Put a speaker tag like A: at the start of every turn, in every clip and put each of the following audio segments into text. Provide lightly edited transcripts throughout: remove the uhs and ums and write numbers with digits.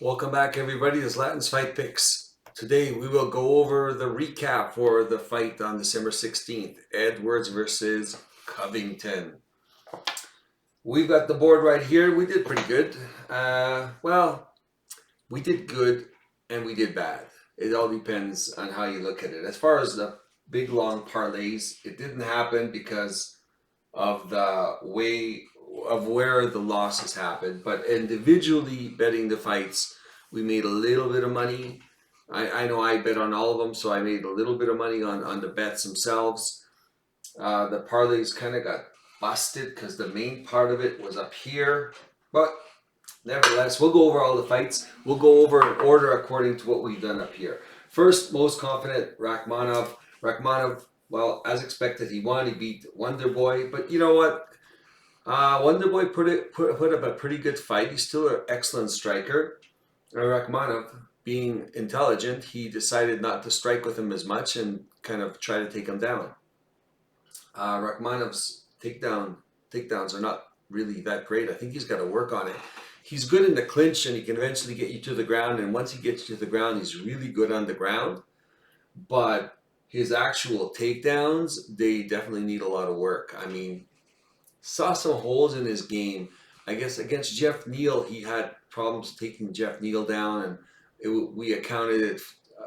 A: Welcome back, everybody. This is Latin's Fight Picks. Today we will go over the recap for the fight on December 16th, Edwards versus Covington. We've got the board right here. We did pretty good. We did good and we did bad. It all depends on how you look at it. As far as the big long parlays, it didn't happen because of the way of where the losses happened. But individually betting the fights, we made a little bit of money. I know I bet on all of them, so I made a little bit of money on the bets themselves. The parlays kind of got busted because the main part of it was up here. But nevertheless, we'll go over all the fights. We'll go over in order according to what we've done up here. First, most confident, Rakhmonov. Rakhmonov, well, as expected, he won. He beat Wonder Boy. But you know what? Wonder Boy put up a pretty good fight. He's still an excellent striker. Rakhmonov, being intelligent, he decided not to strike with him as much and kind of try to take him down. Rakhmonov's takedowns are not really that great. I think he's got to work on it. He's good in the clinch and he can eventually get you to the ground. And once he gets you to the ground, he's really good on the ground. But his actual takedowns, they definitely need a lot of work. I mean, saw some holes in his game. I guess against Jeff Neal, he had problems taking Jeff Neal down, and we accounted it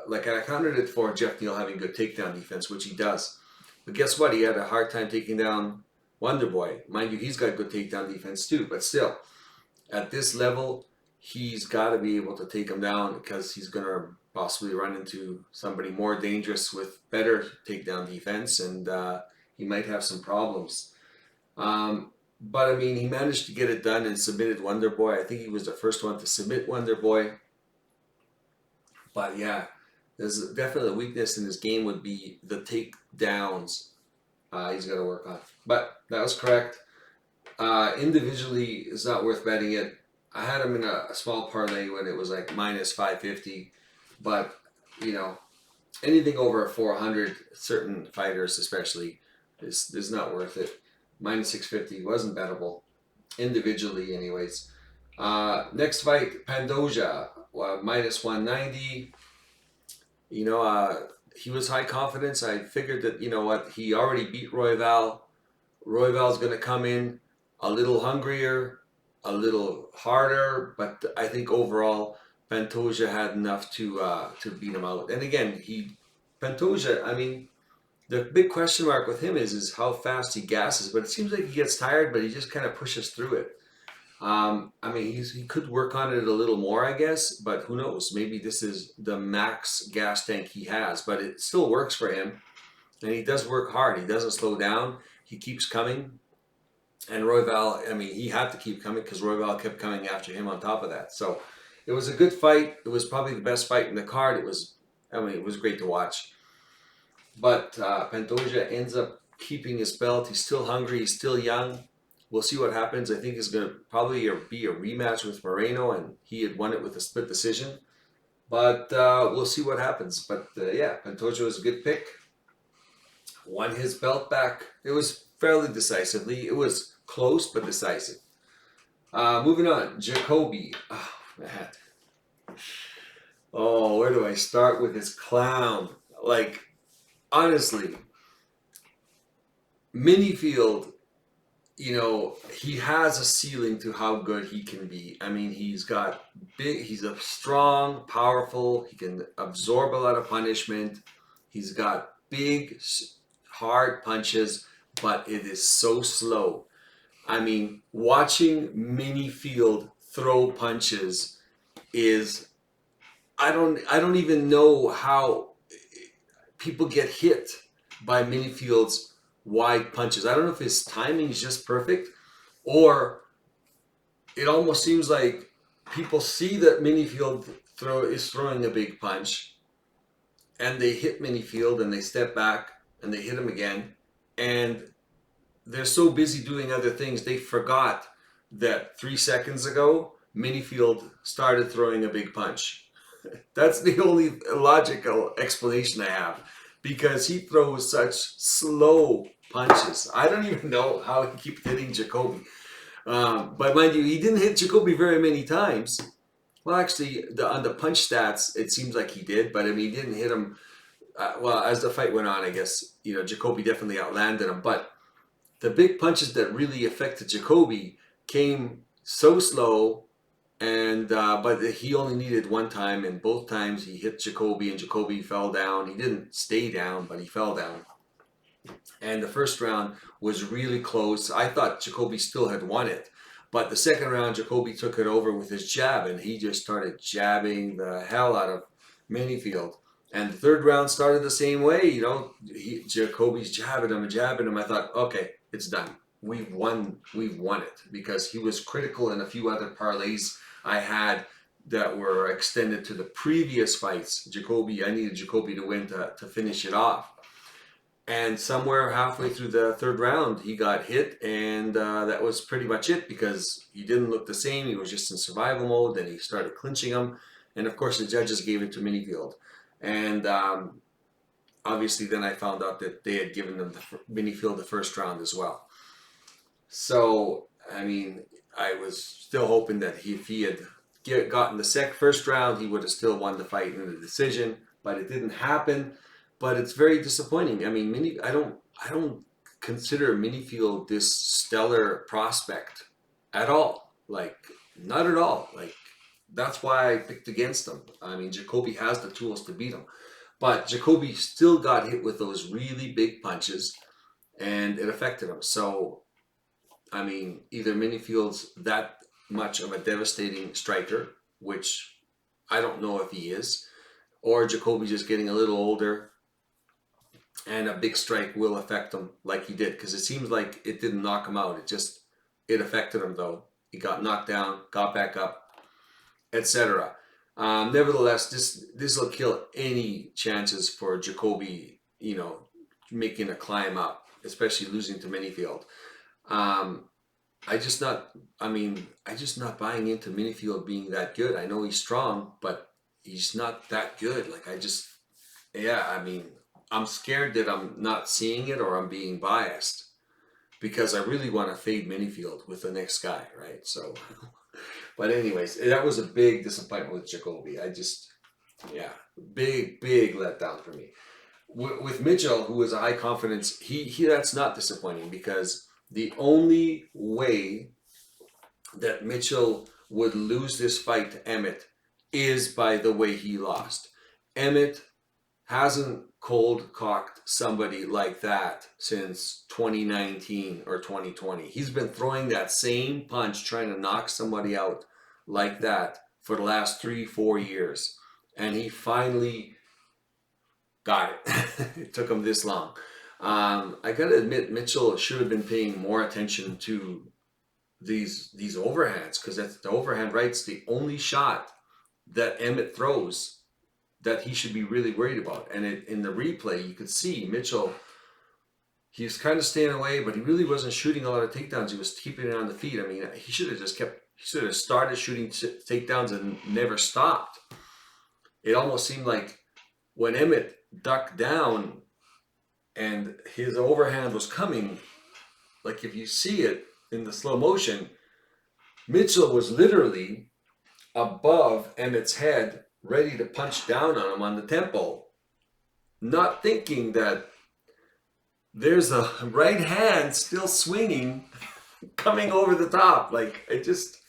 A: I accounted it for Jeff Neal having good takedown defense, which he does. But guess what? He had a hard time taking down Wonder Boy. Mind you, he's got good takedown defense too. But still, at this level, he's got to be able to take him down because he's going to possibly run into somebody more dangerous with better takedown defense, and he might have some problems. But I mean, he managed to get it done and submitted Wonder Boy. I think he was the first one to submit Wonder Boy. But yeah, there's definitely a weakness in his game would be the takedowns. He's got to work on. But that was correct. Individually, it's not worth betting it. I had him in a small parlay when it was like minus 550. But, you know, anything over 400, certain fighters especially, is not worth it. Minus 650 wasn't bettable, individually anyways. Next fight, Pantoja, minus 190. You know, he was high confidence. I figured that, you know what, he already beat Royval. Royval's going to come in a little hungrier, a little harder, but I think overall Pantoja had enough to beat him out. And again, Pantoja, I mean, the big question mark with him is how fast he gasses, but it seems like he gets tired, but he just kind of pushes through it. I mean, he could work on it a little more, I guess, but who knows? Maybe this is the max gas tank he has, but it still works for him. And he does work hard. He doesn't slow down. He keeps coming. And Royval, I mean, he had to keep coming because Royval kept coming after him on top of that. So it was a good fight. It was probably the best fight in the card. It was great to watch. But Pantoja ends up keeping his belt. He's still hungry. He's still young. We'll see what happens. I think it's going to probably be a rematch with Moreno, and he had won it with a split decision. But we'll see what happens. But yeah, Pantoja was a good pick. Won his belt back. It was fairly decisively. It was close, but decisive. Moving on, Jacoby. Oh, man. Oh, where do I start with this clown? Like, honestly, Minifield, you know, he has a ceiling to how good he can be. I mean, he's a strong, powerful, he can absorb a lot of punishment. He's got big, hard punches, but it is so slow. I mean, watching Minifield throw punches is, I don't even know how people get hit by Minifield's wide punches. I don't know if his timing is just perfect, or it almost seems like people see that Minifield is throwing a big punch, and they hit Minifield, and they step back, and they hit him again, and they're so busy doing other things, they forgot that 3 seconds ago, Minifield started throwing a big punch. That's the only logical explanation I have, because he throws such slow punches. I don't even know how he keeps hitting Jacoby. But mind you, he didn't hit Jacoby very many times. Well, actually, on the punch stats, it seems like he did, but I mean, he didn't hit him. Well, as the fight went on, I guess, Jacoby definitely outlanded him. But the big punches that really affected Jacoby came so slow, and but he only needed one time, and both times he hit Jacoby, and Jacoby fell down. He didn't stay down, but he fell down. And the first round was really close. I thought Jacoby still had won it. But the second round, Jacoby took it over with his jab, and he just started jabbing the hell out of Minifield. And the third round started the same way. Jacoby's jabbing him and jabbing him. I thought, okay, it's done. We've won it, because he was critical in a few other parlays I had that were extended to the previous fights. I needed Jacoby to win to finish it off. And somewhere halfway through the third round, he got hit, and that was pretty much it, because he didn't look the same. He was just in survival mode. Then he started clinching him, and of course the judges gave it to Minifield. And obviously then I found out that they had given them Minifield the first round as well. So, I mean, I was still hoping that if he had gotten the first round, he would have still won the fight in the decision, but it didn't happen. But it's very disappointing. I mean, I don't consider Minifield this stellar prospect at all. Like, not at all. Like, that's why I picked against him. I mean, Jacoby has the tools to beat him. But Jacoby still got hit with those really big punches, and it affected him. So, I mean, either Minifield's that much of a devastating striker, which I don't know if he is, or Jacoby just getting a little older, and a big strike will affect him like he did, because it seems like it didn't knock him out. It affected him, though. He got knocked down, got back up, etc. Nevertheless, this will kill any chances for Jacoby, making a climb up, especially losing to Minifield. I'm just not buying into Minifield being that good. I know he's strong, but he's not that good. I'm scared that I'm not seeing it, or I'm being biased, because I really want to fade Minifield with the next guy, right? So, but anyways, that was a big disappointment with Jacoby. Big letdown for me. With Mitchell, who is a high confidence, he that's not disappointing, because the only way that Mitchell would lose this fight to Emmett is by the way he lost. Emmett hasn't cold-cocked somebody like that since 2019 or 2020. He's been throwing that same punch, trying to knock somebody out like that for the last 3-4 years. And he finally got it. It took him this long. I gotta admit, Mitchell should have been paying more attention to these overhands, because that's the overhand right's the only shot that Emmett throws that he should be really worried about. And in the replay, you could see Mitchell, he was kind of staying away, but he really wasn't shooting a lot of takedowns. He was keeping it on the feet. I mean, he should have started shooting takedowns and never stopped. It almost seemed like when Emmett ducked down and his overhand was coming, like if you see it in the slow motion, Mitchell was literally above Emmett's head, ready to punch down on him on the temple, not thinking that there's a right hand still swinging, coming over the top. Like, I just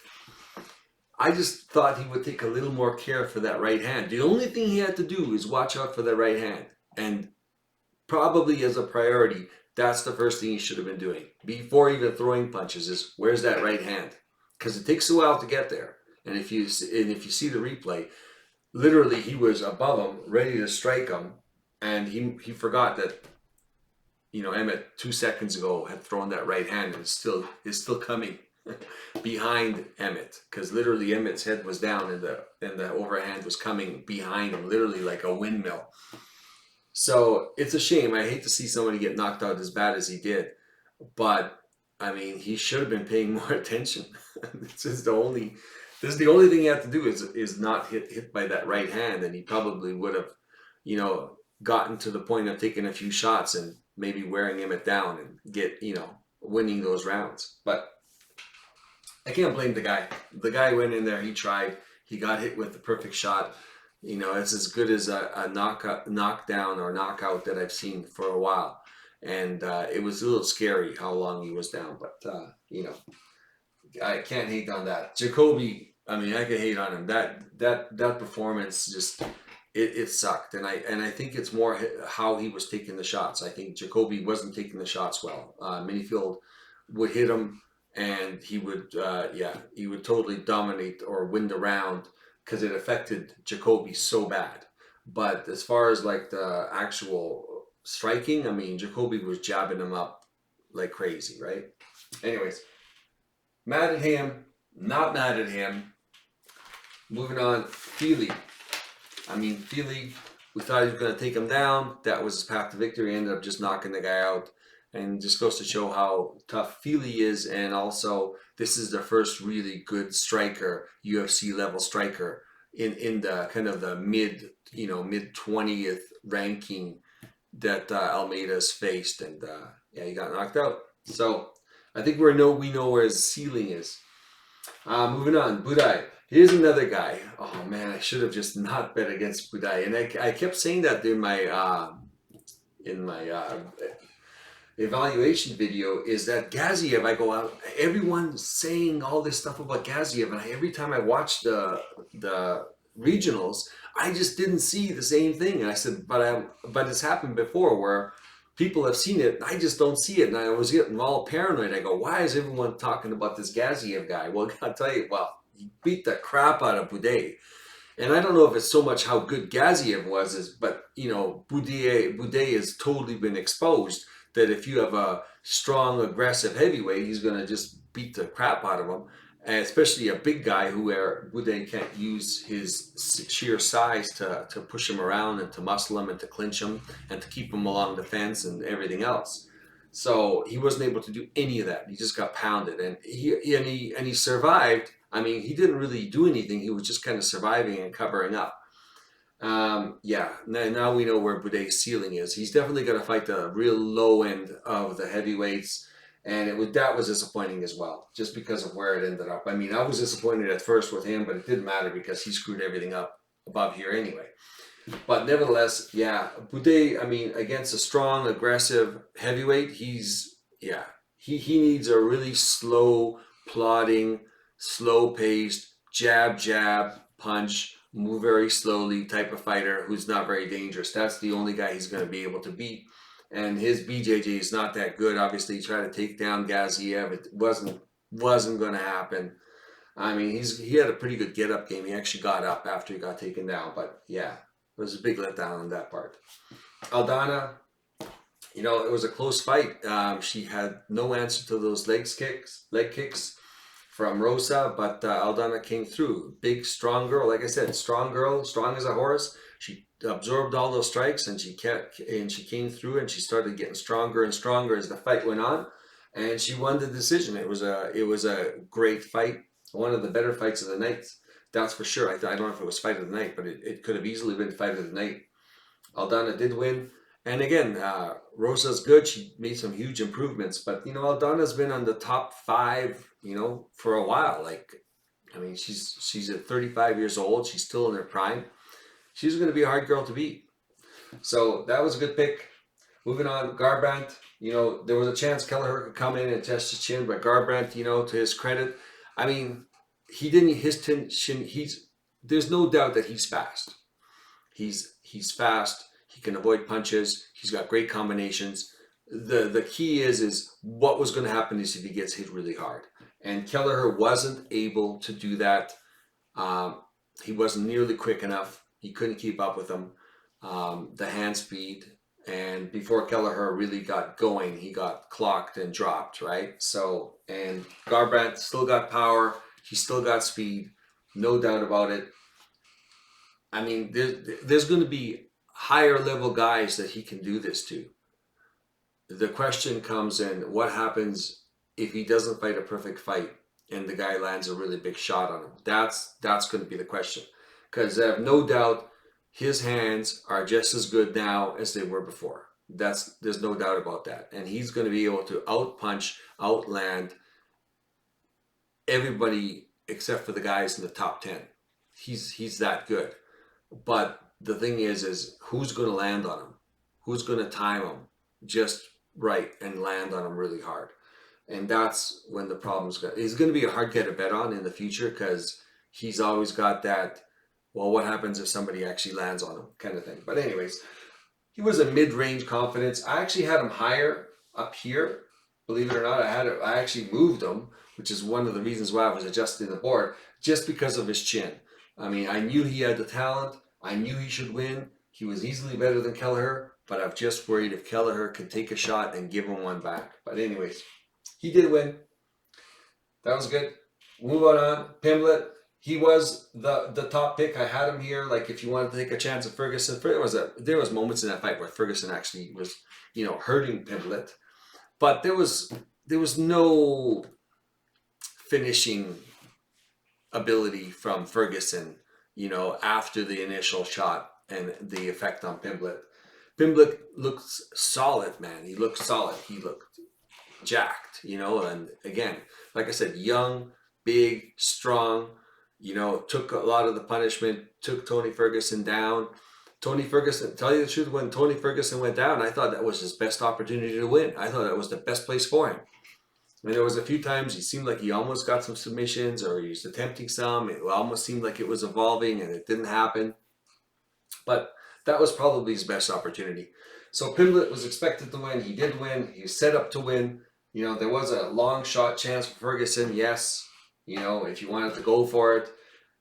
A: thought he would take a little more care for that right hand. The only thing he had to do is watch out for that right hand, and probably as a priority, that's the first thing he should have been doing before even throwing punches, is where's that right hand? Because it takes a while to get there. And if you see the replay, literally he was above him, ready to strike him, and he forgot that Emmett 2 seconds ago had thrown that right hand, and is still coming behind Emmett, because literally Emmett's head was down and the overhand was coming behind him, literally like a windmill. So it's a shame. I hate to see somebody get knocked out as bad as he did, but I mean, he should have been paying more attention. This is the only thing you have to do is not hit by that right hand, and he probably would have, gotten to the point of taking a few shots and maybe wearing Emmett down and get, winning those rounds. But I can't blame the guy. The guy went in there, he tried, He got hit with the perfect shot. You know, it's as good as a knockdown or knockout that I've seen for a while. And it was a little scary how long he was down, but you know, I can't hate on that. Jacoby, I mean, I could hate on him. That performance just it sucked, and I think it's more how he was taking the shots. I think Jacoby wasn't taking the shots well. Minifield would hit him, and he would he would totally dominate or win the round because it affected Jacoby so bad. But as far as like the actual striking, I mean, Jacoby was jabbing him up like crazy, right? Anyways. Mad at him, not mad at him. Moving on, Feely. I mean, Feely, we thought he was going to take him down. That was his path to victory. He ended up just knocking the guy out. And just goes to show how tough Feely is. And also, this is the first really good striker, UFC level striker, in the kind of the mid 20th ranking that Almeida's faced. And yeah, he got knocked out. So I think we know where his ceiling is. Moving on, Budai. Here's another guy. Oh man, I should have just not bet against Budai, and I kept saying that in my evaluation video. Is that Gaziev? I go out. Everyone's saying all this stuff about Gaziev, and every time I watch the regionals, I just didn't see the same thing. And I said, but it's happened before where people have seen it, I just don't see it. And I was getting all paranoid. I go, why is everyone talking about this Gaziev guy? Well, I'll tell you, well, he beat the crap out of Boudet. And I don't know if it's so much how good Gaziev was, but, you know, Boudet has totally been exposed that if you have a strong, aggressive heavyweight, he's going to just beat the crap out of him. And especially a big guy where Boudet can't use his sheer size to push him around and to muscle him and to clinch him and to keep him along the fence and everything else. So he wasn't able to do any of that. He just got pounded, and he survived. I mean, he didn't really do anything. He was just kind of surviving and covering up. Yeah, now we know where Boudet's ceiling is. He's definitely going to fight the real low end of the heavyweights. And that was disappointing as well, just because of where it ended up. I mean, I was disappointed at first with him, but it didn't matter because he screwed everything up above here anyway. But nevertheless, yeah, Boudet, I mean, against a strong, aggressive heavyweight, he needs a really slow, plodding, slow-paced, jab, punch, move very slowly type of fighter who's not very dangerous. That's the only guy he's going to be able to beat. And his BJJ is not that good. Obviously, he tried to take down Gaziev. It wasn't going to happen. I mean, he had a pretty good get-up game. He actually got up after he got taken down. But, yeah, it was a big letdown on that part. Aldana, you know, it was a close fight. She had no answer to those leg kicks from Rosa. But Aldana came through. Big, strong girl. Like I said, strong girl, strong as a horse. She absorbed all those strikes, and she came through, and she started getting stronger and stronger as the fight went on, and she won the decision. It was a great fight, one of the better fights of the night, that's for sure. I don't know if it was fight of the night, but it could have easily been fight of the night. Aldana did win, and again, Rosa's good. She made some huge improvements, but you know, Aldana's been on the top 5, you know, for a while. Like, I mean, she's at 35 years old. She's still in her prime. She's going to be a hard girl to beat. So that was a good pick. Moving on, Garbrandt. You know, there was a chance Keller could come in and test his chin, but Garbrandt, you know, to his credit, I mean, he didn't. His chin. There's no doubt that he's fast. He's fast. He can avoid punches. He's got great combinations. The key is what was going to happen is if he gets hit really hard. And Keller wasn't able to do that. He wasn't nearly quick enough. He couldn't keep up with him. The hand speed, and before Kelleher really got going, he got clocked and dropped, right? So, and Garbrandt still got power. He still got speed. No doubt about it. I mean, there's going to be higher level guys that he can do this to. The question comes in, what happens if he doesn't fight a perfect fight and the guy lands a really big shot on him? That's going to be the question. Because I have no doubt his hands are just as good now as they were before. There's no doubt about that. And he's going to be able to outpunch, outland everybody except for the guys in the top 10. he's that good. But the thing is who's going to land on him? Who's going to time him just right and land on him really hard? And that's when the problem's going. He's going to be a hard guy to bet on in the future because he's always got that. Well, what happens if somebody actually lands on him, kind of thing. But anyways, he was a mid-range confidence. I actually had him higher up here. Believe it or not, I actually moved him, which is one of the reasons why I was adjusting the board, just because of his chin. I mean, I knew he had the talent. I knew he should win. He was easily better than Keller, but I'm just worried if Keller could take a shot and give him one back. But anyways, he did win. That was good. Move on. Pimblett. He was the top pick. I had him here. Like if you wanted to take a chance at Ferguson, there was moments in that fight where Ferguson actually was, hurting Pimblett, but there was no finishing ability from Ferguson, after the initial shot and the effect on Pimblett. Pimblett looks solid, man. He looked solid. He looked jacked, and again, like I said, young, big, strong, took a lot of the punishment, took Tony Ferguson down. Tony Ferguson, tell you the truth, when Tony Ferguson went down, I thought that was his best opportunity to win. I thought that was the best place for him. And there was a few times he seemed like he almost got some submissions or he was attempting some. It almost seemed like it was evolving and it didn't happen. But that was probably his best opportunity. So Pimblett was expected to win. He did win. He was set up to win. There was a long shot chance for Ferguson. Yes. If you wanted to go for it.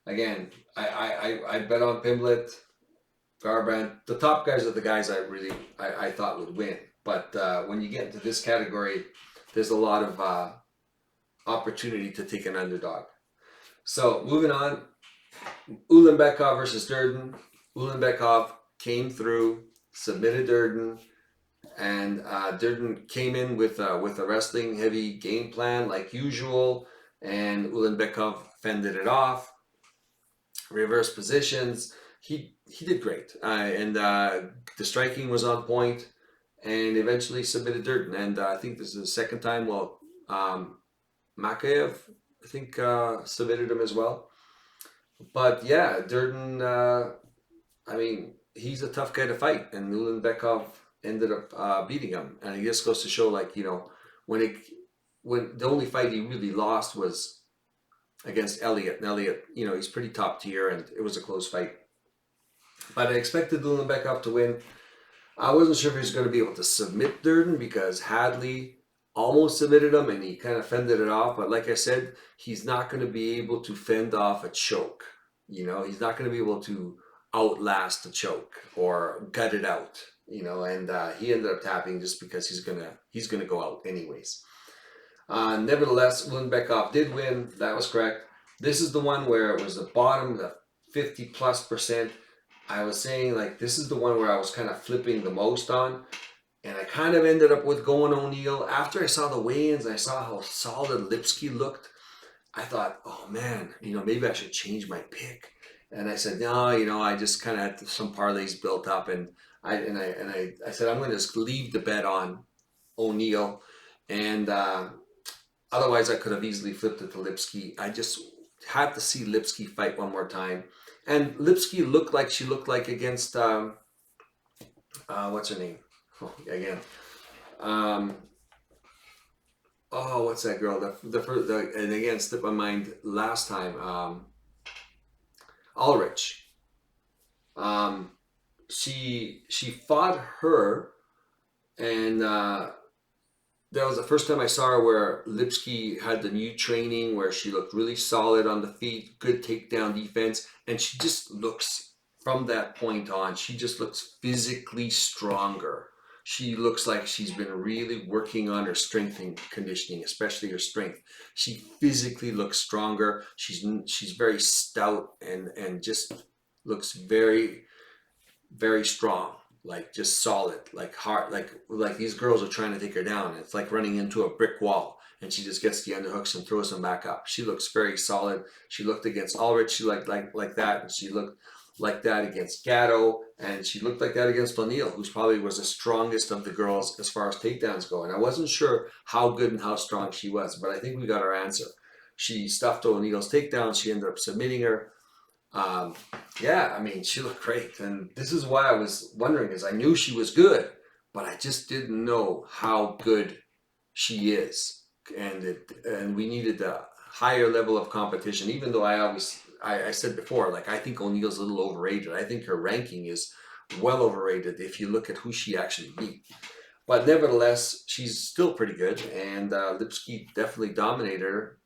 A: Again, I bet on Pimblett, Garbrandt. The top guys are the guys I thought would win. But when you get into this category, there's a lot of opportunity to take an underdog. So moving on, Bekov versus Duran. Bekov came through, submitted Duran, and Duran came in with a wrestling heavy game plan like usual, and Bekov fended it off. Reverse positions. He did great, and the striking was on point, and eventually submitted Duran. And I think this is the second time. Well, Makayev, I think, submitted him as well. But yeah, Duran. I mean, he's a tough guy to fight, and Bekov ended up beating him. And it just goes to show, like, when the only fight he really lost was against Elliott. And Elliott, he's pretty top tier, and it was a close fight. But I expected Bekov to win. I wasn't sure if he was going to be able to submit Duran because Hadley almost submitted him, and he kind of fended it off. But like I said, he's not going to be able to fend off a choke. He's not going to be able to outlast a choke or gut it out. And he ended up tapping just because he's gonna go out anyways. Nevertheless, Bekov did win. That was correct. This is the one where it was the bottom, the 50+%. I was saying, like, this is the one where I was kind of flipping the most on. And I kind of ended up with going ONeal. After I saw the weigh-ins, I saw how solid Lipsky looked. I thought, oh man, maybe I should change my pick. And I said, no, I just kind of had some parlays built up, and I said, I'm going to just leave the bet on ONeal, and otherwise I could have easily flipped it to Lipsky. I just had to see Lipsky fight one more time, and Lipsky looked like she looked like against what's her name? Oh, again, what's that girl? And again, slipped my mind last time. Ulrich. She fought her, and that was the first time I saw her where Lipsky had the new training where she looked really solid on the feet, good takedown defense, and she just looks, from that point on, she just looks physically stronger. She looks like she's been really working on her strength and conditioning, especially her strength. She physically looks stronger. She's very stout and just looks very, very strong, like just solid, like hard, like these girls are trying to take her down. It's like running into a brick wall, and she just gets the underhooks and throws them back up. She looks very solid. She looked against Ulrich, she like that, and she looked like that against Gatto, and she looked like that against ONeal, who's probably was the strongest of the girls as far as takedowns go. And I wasn't sure how good and how strong she was, but I think we got our answer. She stuffed ONeal's takedown. She ended up submitting her. Yeah, I mean, she looked great. And this is why I was wondering, is I knew she was good, but I just didn't know how good she is. And we needed a higher level of competition, even though I said before, like, I think ONeal's a little overrated. I think her ranking is well overrated if you look at who she actually beat. But nevertheless, she's still pretty good, and Lipsky definitely dominated her.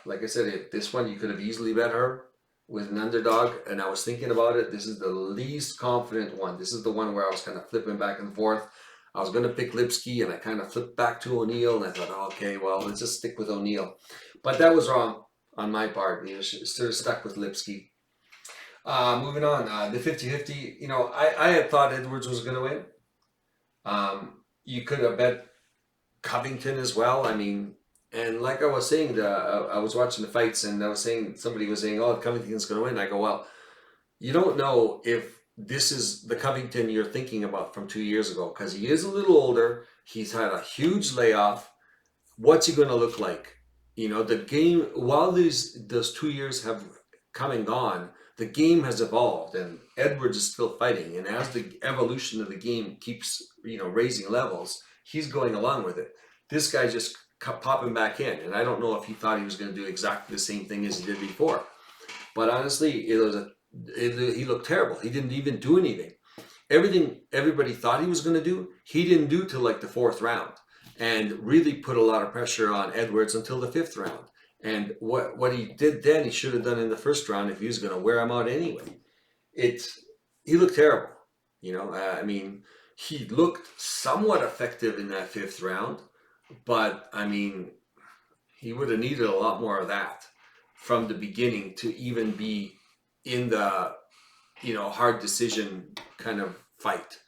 A: Like I said, this one you could have easily bet her with an underdog, and I was thinking about it. This is the least confident one. This is the one where I was kind of flipping back and forth. I was going to pick Lipsky, and I kind of flipped back to ONeal, and I thought, oh, okay, well, let's just stick with ONeal. But that was wrong on my part. You know, sort of stuck with Lipsky. Moving on, the 50-50, you know, I had thought Edwards was going to win. You could have bet Covington as well. I mean, and like I was saying, I was watching the fights, and somebody was saying, oh, Covington's going to win. I go, well, you don't know if this is the Covington you're thinking about from 2 years ago, because he is a little older. He's had a huge layoff. What's he going to look like? You know, the game, while those 2 years have come and gone, the game has evolved, and Edwards is still fighting. And as the evolution of the game keeps, you know, raising levels, he's going along with it. This guy just popping back in, and I don't know if he thought he was going to do exactly the same thing as he did before. But honestly, he looked terrible. He didn't even do anything. Everything everybody thought he was going to do, he didn't do till like the 4th round, and really put a lot of pressure on Edwards until the 5th round. And what he did then, he should have done in the 1st round if he was going to wear him out anyway. He looked terrible. You know, I mean, he looked somewhat effective in that 5th round, but I mean, he would have needed a lot more of that from the beginning to even be in the, you know, hard decision kind of fight.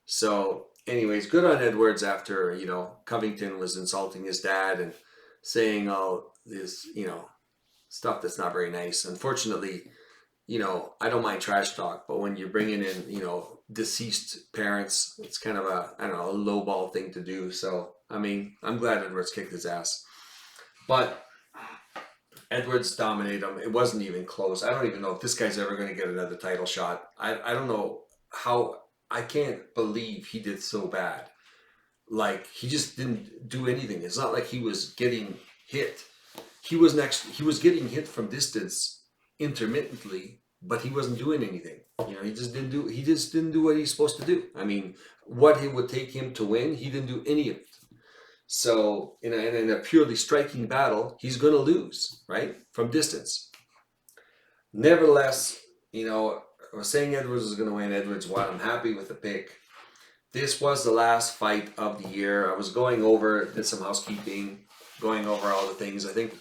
A: So anyways, good on Edwards after, you know, Covington was insulting his dad and saying all this, you know, stuff that's not very nice. Unfortunately, you know, I don't mind trash talk, but when you're bringing in, you know, deceased parents, it's kind of a, I don't know, a lowball thing to do. So, I mean, I'm glad Edwards kicked his ass. But Edwards dominated him. It wasn't even close. I don't even know if this guy's ever going to get another title shot. I don't know how, I can't believe he did so bad. Like, he just didn't do anything. It's not like he was getting hit. He was getting hit from distance intermittently, but he wasn't doing anything. You know, he just didn't do what he's supposed to do. I mean, what it would take him to win, he didn't do any of it. So in a purely striking battle, he's going to lose, right? From distance. Nevertheless, you know, I was saying Edwards was going to win. Edwards won. I'm happy with the pick. This was the last fight of the year. I was did some housekeeping, going over all the things. I think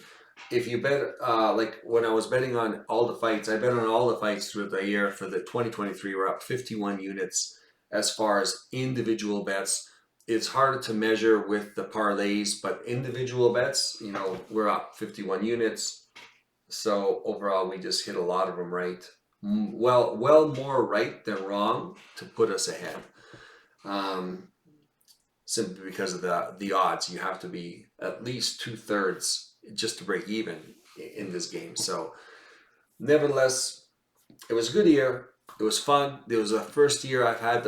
A: if you bet, like when I was betting on all the fights, I bet on all the fights throughout the year for the 2023. We're up 51 units as far as individual bets. It's harder to measure with the parlays, but individual bets, you know, we're up 51 units. So overall, we just hit a lot of them right. Well more right than wrong to put us ahead. Simply because of the odds. You have to be at least 2/3 just to break even in this game. So nevertheless, it was a good year. It was fun. It was the first year I had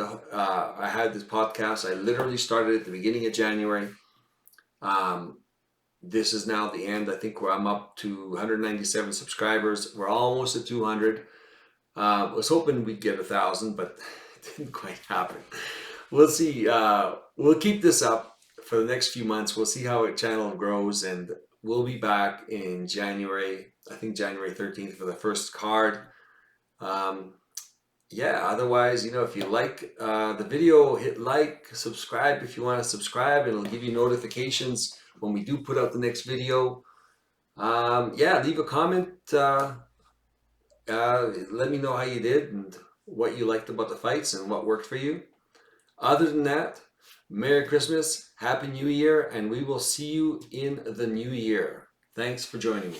A: this podcast. I literally started at the beginning of January. This is now the end. I think I'm up to 197 subscribers. We're almost at 200. I was hoping we'd get 1,000, but it didn't quite happen. We'll see. We'll keep this up for the next few months. We'll see how the channel grows, and we'll be back in January. I think January 13th for the first card. Yeah, otherwise, you know, if you like the video, hit like, subscribe if you want to subscribe. It'll give you notifications when we do put out the next video. Yeah, leave a comment. Let me know how you did and what you liked about the fights and what worked for you. Other than that, Merry Christmas, Happy New Year, and we will see you in the new year. Thanks for joining me.